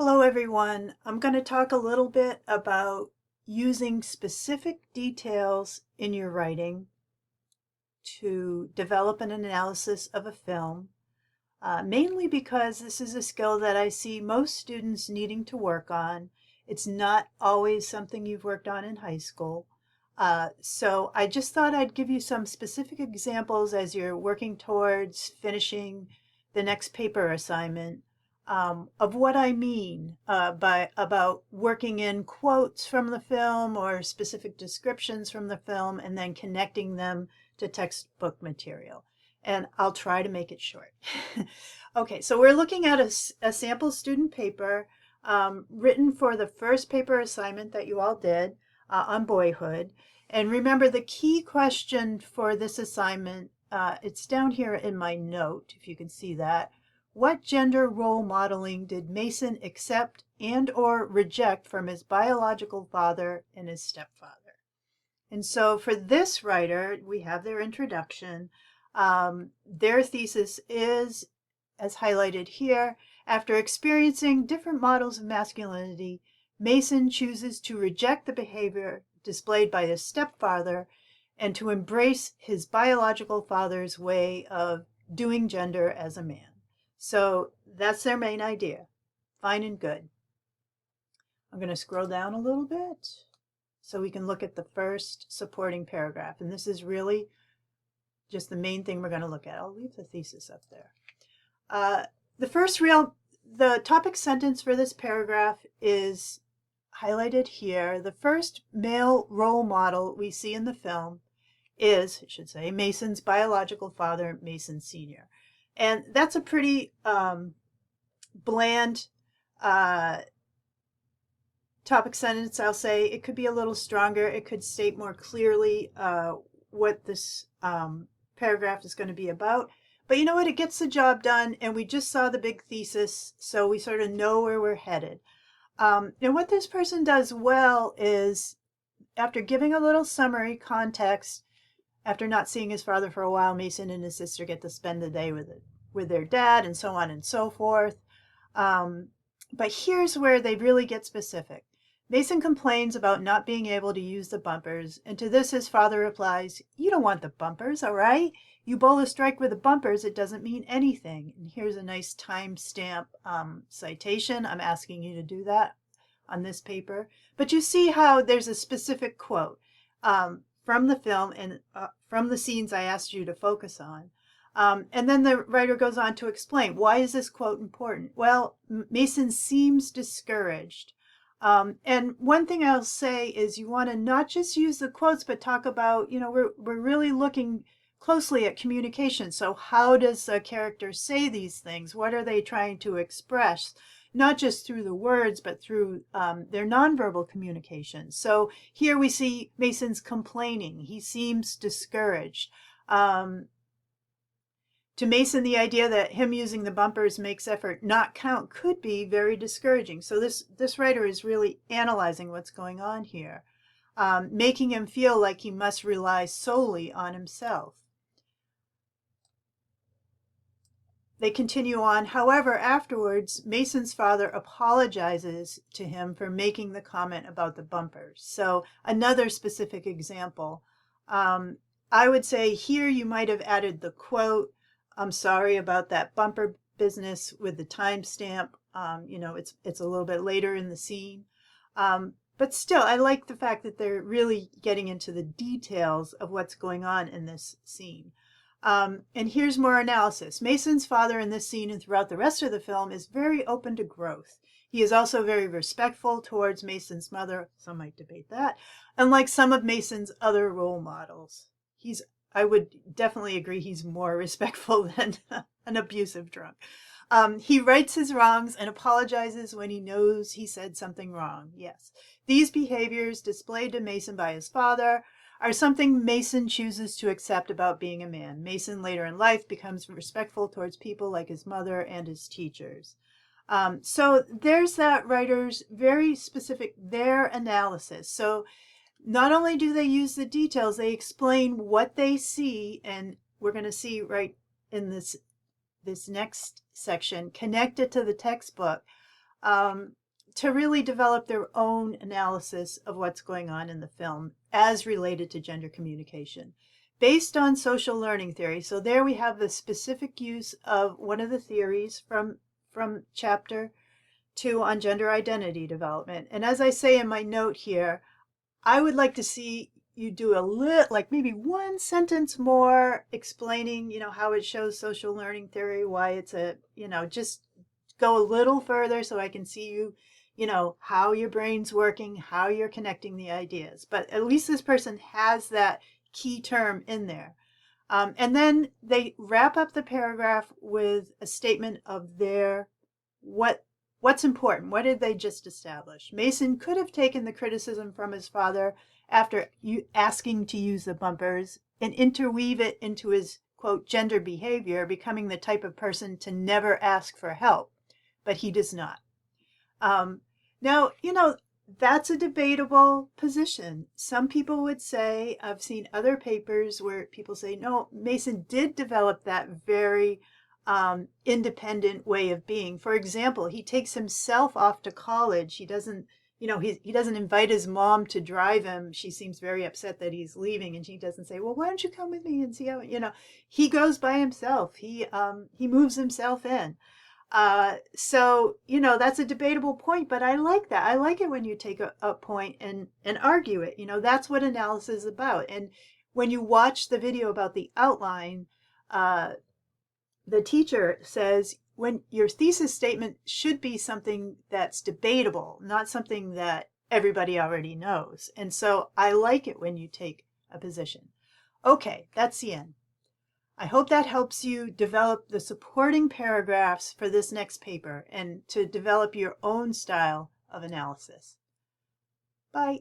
Hello, everyone. I'm going to talk a little bit about using specific details in your writing to develop an analysis of a film, mainly because this is a skill that I see most students needing to work on. It's not always something you've worked on in high school. So I just thought I'd give you some specific examples as you're working towards finishing the next paper assignment, of what I mean by about working in quotes from the film or specific descriptions from the film and then connecting them to textbook material. And I'll try to make it short. Okay, so we're looking at a sample student paper written for the first paper assignment that you all did on Boyhood. And remember, the key question for this assignment, it's down here in my note, if you can see that. What gender role modeling did Mason accept and or reject from his biological father and his stepfather? And so for this writer, we have their introduction. Their thesis is, as highlighted here, after experiencing different models of masculinity, Mason chooses to reject the behavior displayed by his stepfather and to embrace his biological father's way of doing gender as a man. So that's their main idea. Fine and good. I'm going to scroll down a little bit so we can look at the first supporting paragraph. And this is really just the main thing we're going to look at. I'll leave the thesis up there. The topic sentence for this paragraph is highlighted here. The first male role model we see in the film is, I should say, Mason's biological father, Mason Sr. And that's a pretty bland topic sentence, I'll say. It could be a little stronger. It could state more clearly what this paragraph is going to be about. But you know what? It gets the job done, and we just saw the big thesis, so we sort of know where we're headed. And what this person does well is, after giving a little summary context, after not seeing his father for a while, Mason and his sister get to spend the day with their dad, and so on and so forth. But here's where they really get specific. Mason complains about not being able to use the bumpers, and to this his father replies, "You don't want the bumpers, all right? You bowl a strike with the bumpers, it doesn't mean anything." And here's a nice timestamp citation. I'm asking you to do that on this paper. But you see how there's a specific quote from the film and from the scenes I asked you to focus on. And then the writer goes on to explain, why is this quote important? Well, Mason seems discouraged. And one thing I'll say is you want to not just use the quotes, but talk about, we're really looking closely at communication. So how does a character say these things? What are they trying to express? Not just through the words, but through their nonverbal communication. So here we see Mason's complaining. He seems discouraged. To Mason, the idea that him using the bumpers makes effort not count could be very discouraging. So this writer is really analyzing what's going on here, making him feel like he must rely solely on himself. They continue on. However, afterwards, Mason's father apologizes to him for making the comment about the bumpers. So another specific example. I would say here you might have added the quote, "I'm sorry about that bumper business," with the timestamp. It's a little bit later in the scene. But still, I like the fact that they're really getting into the details of what's going on in this scene. And here's more analysis. Mason's father in this scene and throughout the rest of the film is very open to growth. He is also very respectful towards Mason's mother. Some might debate that. Unlike some of Mason's other role models. I would definitely agree he's more respectful than an abusive drunk. He rights his wrongs and apologizes when he knows he said something wrong. Yes. These behaviors displayed to Mason by his father are something Mason chooses to accept about being a man. Mason later in life becomes respectful towards people like his mother and his teachers. So there's that writer's very specific, their analysis. So not only do they use the details, they explain what they see, and we're going to see right in this next section, connected to the textbook, to really develop their own analysis of what's going on in the film as related to gender communication based on social learning theory. So there we have the specific use of one of the theories from chapter 2 on gender identity development. And as I say in my note here, I would like to see you do a little, like maybe one sentence more explaining, how it shows social learning theory, why it's just go a little further so I can see how your brain's working, how you're connecting the ideas. But at least this person has that key term in there. And then they wrap up the paragraph with a statement of what's important. What did they just establish? Mason could have taken the criticism from his father after asking to use the bumpers and interweave it into his, quote, gender behavior, becoming the type of person to never ask for help. But he does not. Now, that's a debatable position. Some people would say, I've seen other papers where people say, no, Mason did develop that very independent way of being. For example, he takes himself off to college. He doesn't, he doesn't invite his mom to drive him. She seems very upset that he's leaving, and she doesn't say, well, why don't you come with me and see how, he goes by himself. He moves himself in. So, that's a debatable point, but I like that. I like it when you take a point and argue it. That's what analysis is about. And when you watch the video about the outline, the teacher says when your thesis statement should be something that's debatable, not something that everybody already knows. And so I like it when you take a position. Okay, that's the end. I hope that helps you develop the supporting paragraphs for this next paper and to develop your own style of analysis. Bye.